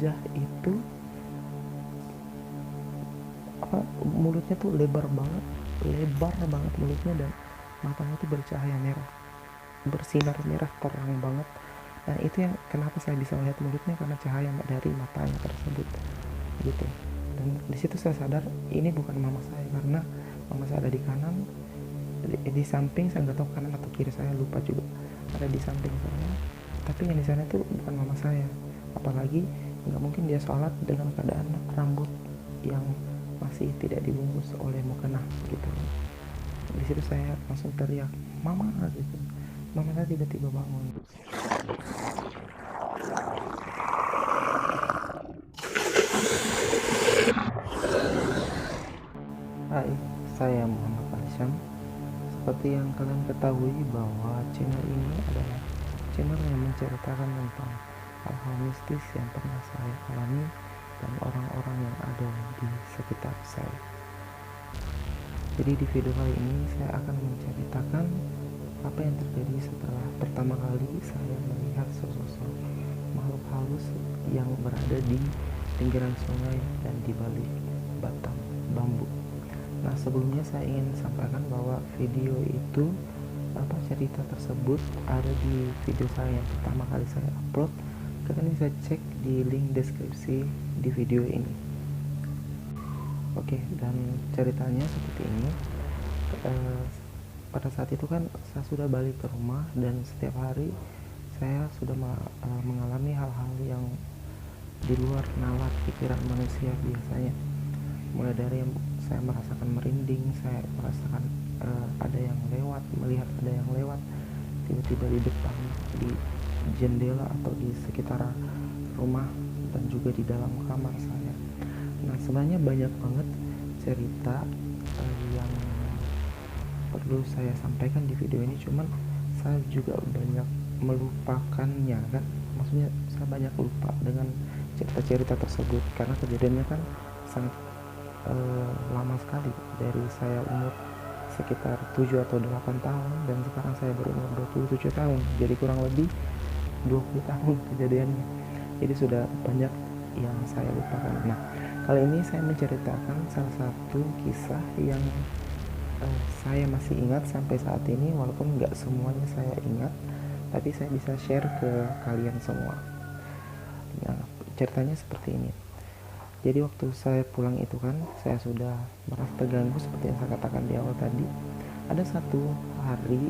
wajah itu mulutnya tuh lebar banget mulutnya, dan matanya tuh bercahaya merah, bersinar merah terang banget. Nah itu yang kenapa saya bisa melihat mulutnya, karena cahaya dari matanya tersebut gitu. Dan di situ saya sadar ini bukan mama saya, karena mama saya ada di kanan, di samping, saya nggak tahu kanan atau kiri, saya lupa juga, ada di samping saya, tapi yang di sana itu bukan mama saya. Apalagi nggak mungkin dia sholat dengan keadaan rambut yang masih tidak dibungkus oleh mukena gitu. Di situ saya langsung teriak mama gitu. Mama saya tiba-tiba bangun. Hai, saya Muhammad Alsyam. Seperti yang kalian ketahui bahwa channel ini adalah channel yang menceritakan tentang hal-hal mistis yang pernah saya alami dan orang-orang yang ada di sekitar saya. Jadi di video kali ini saya akan menceritakan apa yang terjadi setelah pertama kali saya melihat sosok makhluk halus yang berada di pinggiran sungai dan di balik batang bambu. Nah sebelumnya saya ingin sampaikan bahwa video itu, cerita tersebut ada di video saya yang pertama kali saya upload. Kalian bisa cek di link deskripsi di video ini. Oke, dan ceritanya seperti ini. Pada saat itu kan saya sudah balik ke rumah, dan setiap hari saya sudah mengalami hal-hal yang di luar nalar pikiran manusia biasanya. Mulai dari saya merasakan merinding, saya merasakan ada yang lewat, melihat ada yang lewat tiba-tiba di depan, di jendela atau di sekitar rumah, dan juga di dalam kamar saya. Nah sebenarnya banyak banget cerita yang perlu saya sampaikan di video ini, cuman saya juga banyak melupakannya kan, maksudnya saya banyak lupa dengan cerita-cerita tersebut karena kejadiannya kan sangat lama sekali, dari saya umur sekitar 7 atau 8 tahun dan sekarang saya berumur 27 tahun, jadi kurang lebih 20 tahun kejadiannya. Jadi sudah banyak yang saya lupakan. Nah kali ini saya menceritakan salah satu kisah yang saya masih ingat sampai saat ini, walaupun nggak semuanya saya ingat, tapi saya bisa share ke kalian semua. Nah ceritanya seperti ini. Jadi waktu saya pulang itu kan, saya sudah merasa terganggu seperti yang saya katakan di awal tadi. Ada satu hari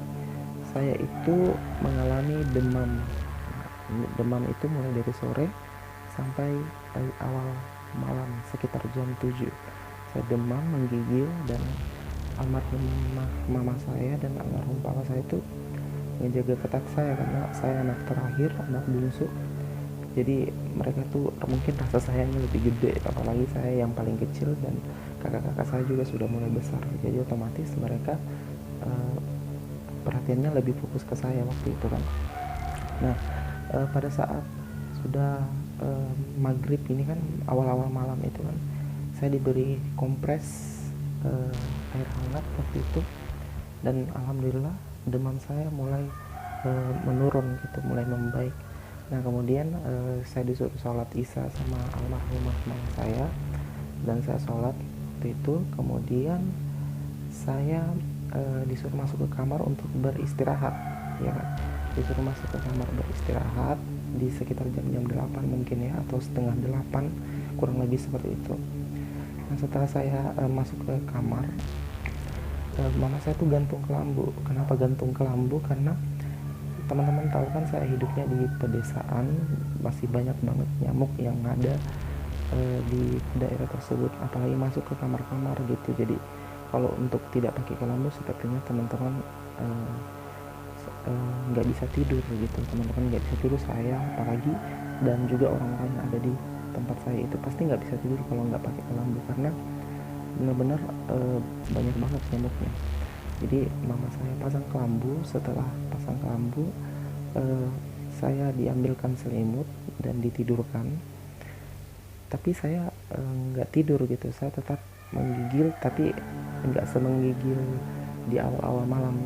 saya itu mengalami demam. Demam itu mulai dari sore sampai awal malam sekitar jam 7. Saya demam, menggigil, dan almarhumah mama saya dan almarhum papa saya itu ngejaga ketat saya karena saya anak terakhir, anak bungsu. Jadi mereka tuh mungkin rasa sayangnya lebih gede, apalagi saya yang paling kecil dan kakak-kakak saya juga sudah mulai besar, jadi otomatis mereka perhatiannya lebih fokus ke saya waktu itu kan. Nah pada saat sudah maghrib ini kan, awal-awal malam itu kan, saya diberi kompres air hangat waktu itu, dan alhamdulillah demam saya mulai menurun gitu, mulai membaik. Nah kemudian saya disuruh sholat isya sama almarhumah mama saya, dan saya sholat waktu itu. Kemudian saya disuruh masuk ke kamar untuk beristirahat, ya kan, disuruh masuk ke kamar beristirahat di sekitar jam 8 mungkin ya, atau setengah 8, kurang lebih seperti itu. Nah setelah saya masuk ke kamar, mama saya tuh gantung kelambu. Kenapa gantung kelambu? Karena teman-teman tahu kan saya hidupnya di pedesaan, masih banyak banget nyamuk yang ada di daerah tersebut, apalagi masuk ke kamar-kamar gitu. Jadi kalau untuk tidak pakai kelambu sepertinya teman-teman nggak bisa tidur gitu, teman-teman nggak bisa tidur, saya apalagi, dan juga orang-orang yang ada di tempat saya itu pasti nggak bisa tidur kalau nggak pakai kelambu, karena benar-benar banyak banget nyamuknya. Jadi mama saya pasang kelambu. Setelah pasang kelambu, saya diambilkan selimut dan ditidurkan. Tapi saya nggak tidur gitu, saya tetap menggigil, tapi nggak semenggigil di awal-awal malam,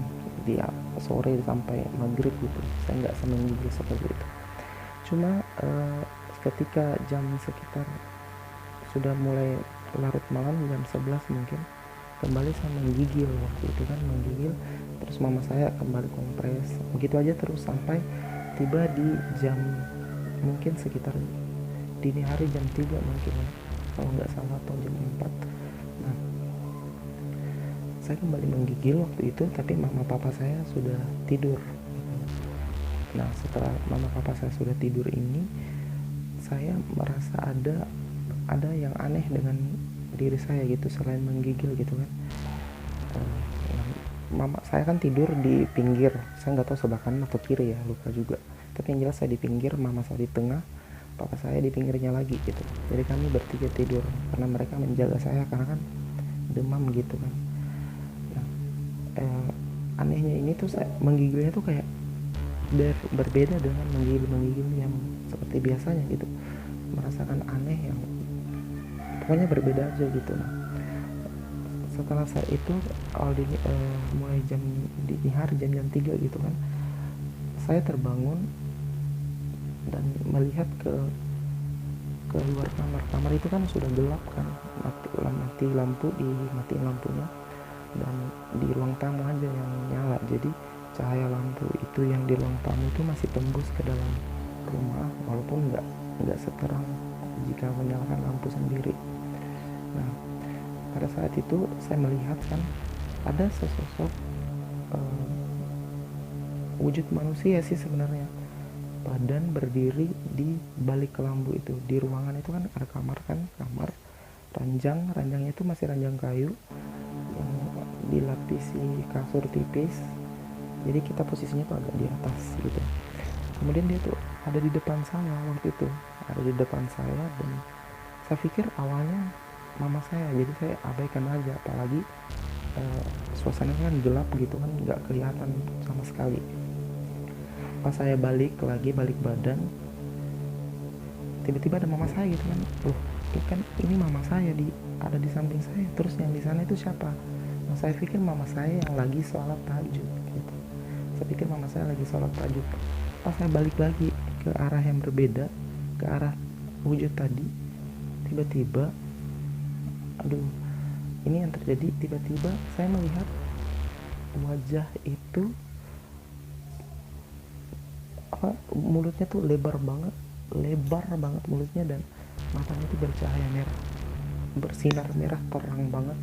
di sore sampai maghrib gitu. Saya nggak semenggigil seperti itu. Cuma ketika jam sekitar sudah mulai larut malam, jam 11 mungkin, kembali saya menggigil waktu itu kan, menggigil. Terus mama saya kembali kompres, begitu aja terus sampai tiba di jam mungkin sekitar dini hari, jam 3 mungkin ya, kalau nggak salah, atau jam 4. Nah, saya kembali menggigil waktu itu, tapi mama papa saya sudah tidur. Nah, setelah mama papa saya sudah tidur ini, saya merasa ada yang aneh dengan diri saya gitu, selain menggigil gitu kan. Mama saya kan tidur di pinggir, saya nggak tahu sebelah kanan atau kiri ya, lupa juga, tapi yang jelas saya di pinggir, mama saya di tengah, papa saya di pinggirnya lagi gitu. Jadi kami bertiga tidur karena mereka menjaga saya karena kan demam gitu kan. Nah, anehnya ini tuh saya menggigilnya tuh kayak berbeda dengan menggigil yang seperti biasanya gitu, merasakan aneh yang pokoknya berbeda aja gitu. Nah, setelah saat itu mulai jam dini hari, jam 3 gitu kan, saya terbangun dan melihat ke luar kamar itu kan sudah gelap kan, mati lampu, dimatiin lampunya, dan di ruang tamu aja yang nyala. Jadi cahaya lampu itu yang di ruang tamu itu masih tembus ke dalam rumah, walaupun nggak seterang jika menyalakan lampu sendiri. Nah, pada saat itu saya melihat kan ada sesosok wujud manusia sih sebenarnya, badan berdiri di balik kelambu itu. Di ruangan itu kan ada kamar ranjangnya itu masih ranjang kayu yang dilapisi kasur tipis, jadi kita posisinya tuh agak di atas gitu. Kemudian dia tuh ada di depan saya waktu itu, dan saya pikir awalnya mama saya, jadi saya abaikan aja, apalagi suasananya kan gelap gitu kan, nggak kelihatan sama sekali. Pas saya balik badan, tiba-tiba ada mama saya gitu kan. Loh, ini mama saya ada di samping saya, terus yang di sana itu siapa? Nah, saya pikir mama saya yang lagi sholat tahajud gitu. Pas saya balik lagi ke arah yang berbeda, ke arah wujud tadi, tiba-tiba ini yang terjadi, tiba-tiba saya melihat wajah itu mulutnya tuh lebar banget mulutnya, dan matanya itu bercahaya merah, bersinar merah terang banget.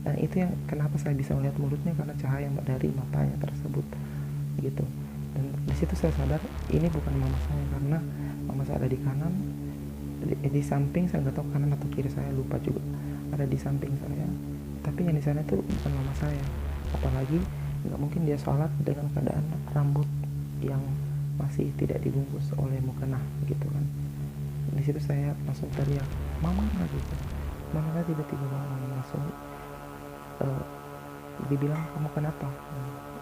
Dan itu yang kenapa saya bisa melihat mulutnya, karena cahaya dari matanya tersebut gitu. Dan di situ saya sadar ini bukan mama saya, karena mama saya ada di kanan, di samping, saya nggak tahu kanan atau kiri, saya lupa juga, ada di samping saya, tapi yang di sana itu bukan mama saya. Apalagi nggak mungkin dia sholat dengan keadaan rambut yang masih tidak dibungkus oleh mukena gitu kan. Di situ saya langsung teriak, mama gitu. Mama saya tiba-tiba bangun, langsung dibilang, kamu kenapa?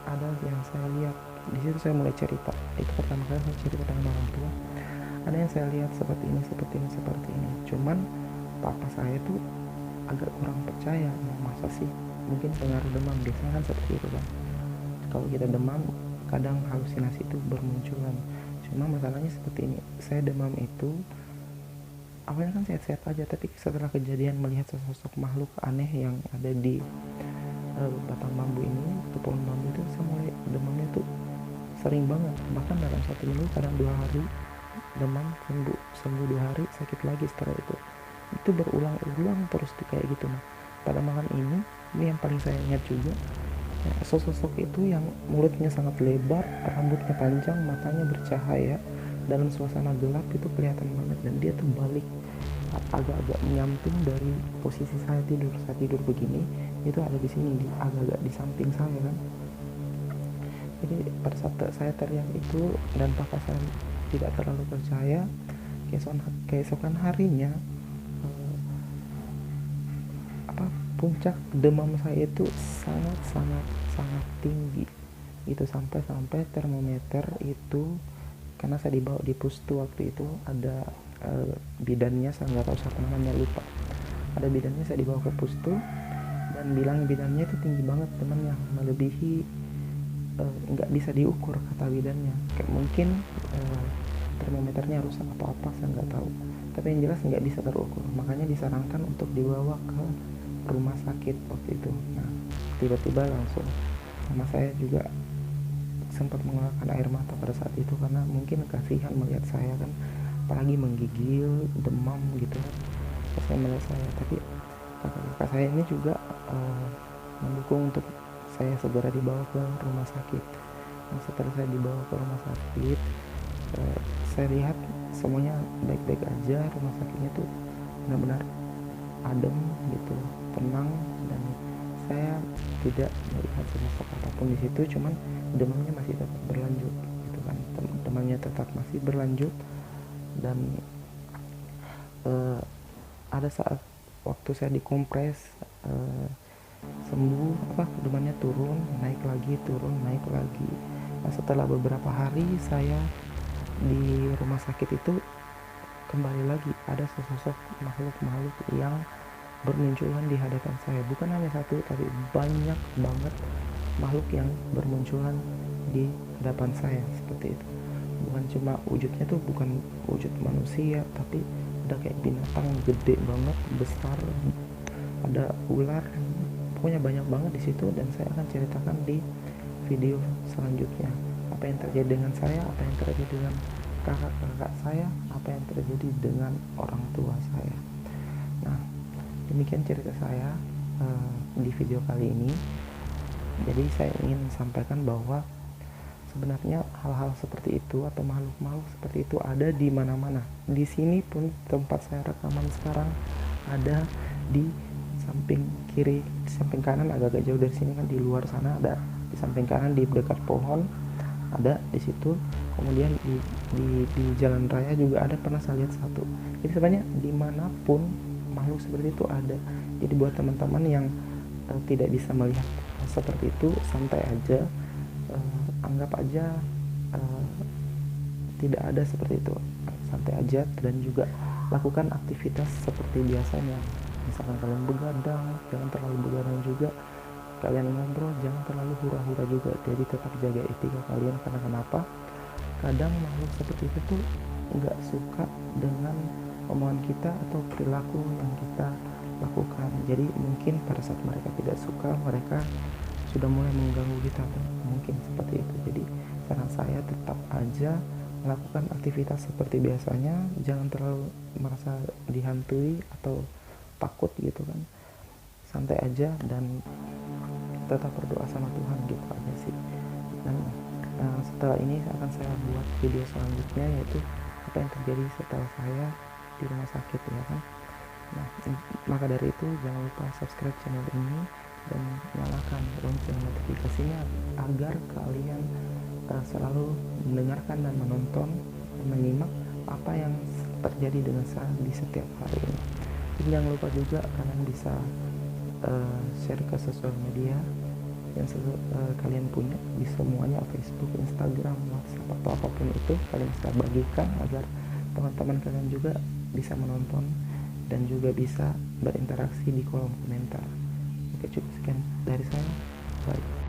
Ada yang saya lihat. Di situ saya mulai cerita, itu pertama kali saya cerita dengan orang tua, ada yang saya lihat seperti ini. Cuman papa saya tuh agak kurang percaya, masa sih, mungkin pengaruh demam, biasanya kan seperti itu kan, kalau kita demam kadang halusinasi itu bermunculan. Cuma masalahnya seperti ini, saya demam itu awalnya kan sehat-sehat aja, tapi setelah kejadian melihat sosok makhluk aneh yang ada di batang bambu ini, atau pohon bambu itu, saya mulai demamnya tuh sering banget, bahkan dalam 1 minggu kadang 2 hari demam, sembuh 2 hari, sakit lagi setelah itu berulang-ulang terus tuh kayak gitu. Nah, pada malam ini yang paling saya ingat juga, sosok itu yang mulutnya sangat lebar, rambutnya panjang, matanya bercahaya, dalam suasana gelap itu kelihatan banget, dan dia tuh balik agak-agak menyamping dari posisi saya tidur begini, itu ada di sini, agak-agak di samping saya kan. Jadi pada saat saya teriak itu dan papa saya tidak terlalu percaya, keesokan harinya puncak demam saya itu sangat tinggi itu, sampai termometer itu, karena saya dibawa di pustu waktu itu, ada bidannya, saya nggak tahu siapa namanya, lupa, ada bidannya, saya dibawa ke pustu dan bilang bidannya itu tinggi banget temannya, melebihi nggak bisa diukur kata bidannya, kayak mungkin termometernya rusak atau apa, saya nggak tahu, tapi yang jelas nggak bisa terukur, makanya disarankan untuk dibawa ke rumah sakit waktu itu. Nah, tiba-tiba langsung sama saya juga sempat mengeluarkan air mata pada saat itu, karena mungkin kasihan melihat saya kan, apalagi menggigil, demam gitu kan, pas saya melihat saya. Tapi kakak saya ini juga mendukung untuk saya segera dibawa ke rumah sakit. Nah, setelah saya dibawa ke rumah sakit, saya lihat semuanya baik-baik aja, rumah sakitnya tuh benar-benar adem gitu, tenang, dan saya tidak melihat sosok apapun di situ, cuman demamnya masih tetap berlanjut gitu kan, demamnya tetap masih berlanjut. Dan ada saat waktu saya dikompres, sembuh, demamnya turun, naik lagi, turun, naik lagi. Nah, setelah beberapa hari saya di rumah sakit itu, kembali lagi ada sesosok makhluk-makhluk yang bermunculan di hadapan saya. Bukan hanya satu, tapi banyak banget makhluk yang bermunculan di hadapan saya seperti itu. Bukan cuma wujudnya tuh bukan wujud manusia, tapi ada kayak binatang gede banget, besar, ada ular, pokoknya banyak banget di situ. Dan saya akan ceritakan di video selanjutnya apa yang terjadi dengan saya, apa yang terjadi dengan kakak-kakak saya, apa yang terjadi dengan orang tua saya. Nah, demikian cerita saya di video kali ini. Jadi saya ingin sampaikan bahwa sebenarnya hal-hal seperti itu atau makhluk-makhluk seperti itu ada di mana-mana. Di sini pun tempat saya rekaman sekarang ada di samping kiri, di samping kanan agak-agak jauh dari sini kan, di luar sana ada, di samping kanan di dekat pohon ada di situ. Kemudian di jalan raya juga ada, pernah saya lihat satu. Jadi sebenarnya dimanapun makhluk seperti itu ada. Jadi buat teman-teman yang tidak bisa melihat seperti itu, santai aja, anggap aja tidak ada seperti itu, santai aja. Dan juga lakukan aktivitas seperti biasanya. Misalkan kalian begadang, jangan terlalu begadang juga. Kalian ngobrol, jangan terlalu hura-hura juga. Jadi tetap jaga etika kalian, karena kenapa? Kadang makhluk seperti itu tuh nggak suka dengan omongan kita atau perilaku yang kita lakukan. Jadi mungkin pada saat mereka tidak suka, mereka sudah mulai mengganggu kita, mungkin seperti itu. Jadi saran saya, tetap aja melakukan aktivitas seperti biasanya, jangan terlalu merasa dihantui atau takut gitu kan. Santai aja dan tetap berdoa sama Tuhan, gitu aja sih. Dan setelah ini akan saya buat video selanjutnya, yaitu apa yang terjadi setelah saya di rumah sakit, ya kan. Nah, maka dari itu jangan lupa subscribe channel ini dan nyalakan lonceng notifikasinya agar kalian selalu mendengarkan dan menonton dan menyimak apa yang terjadi dengan saya di setiap hari ini. Dan jangan lupa juga kalian bisa share ke sosial media yang kalian punya, di semuanya, Facebook, Instagram, WhatsApp, atau apapun itu, kalian bisa bagikan agar teman-teman kalian juga bisa menonton dan juga bisa berinteraksi di kolom komentar. Oke, cukup sekian dari saya. Bye.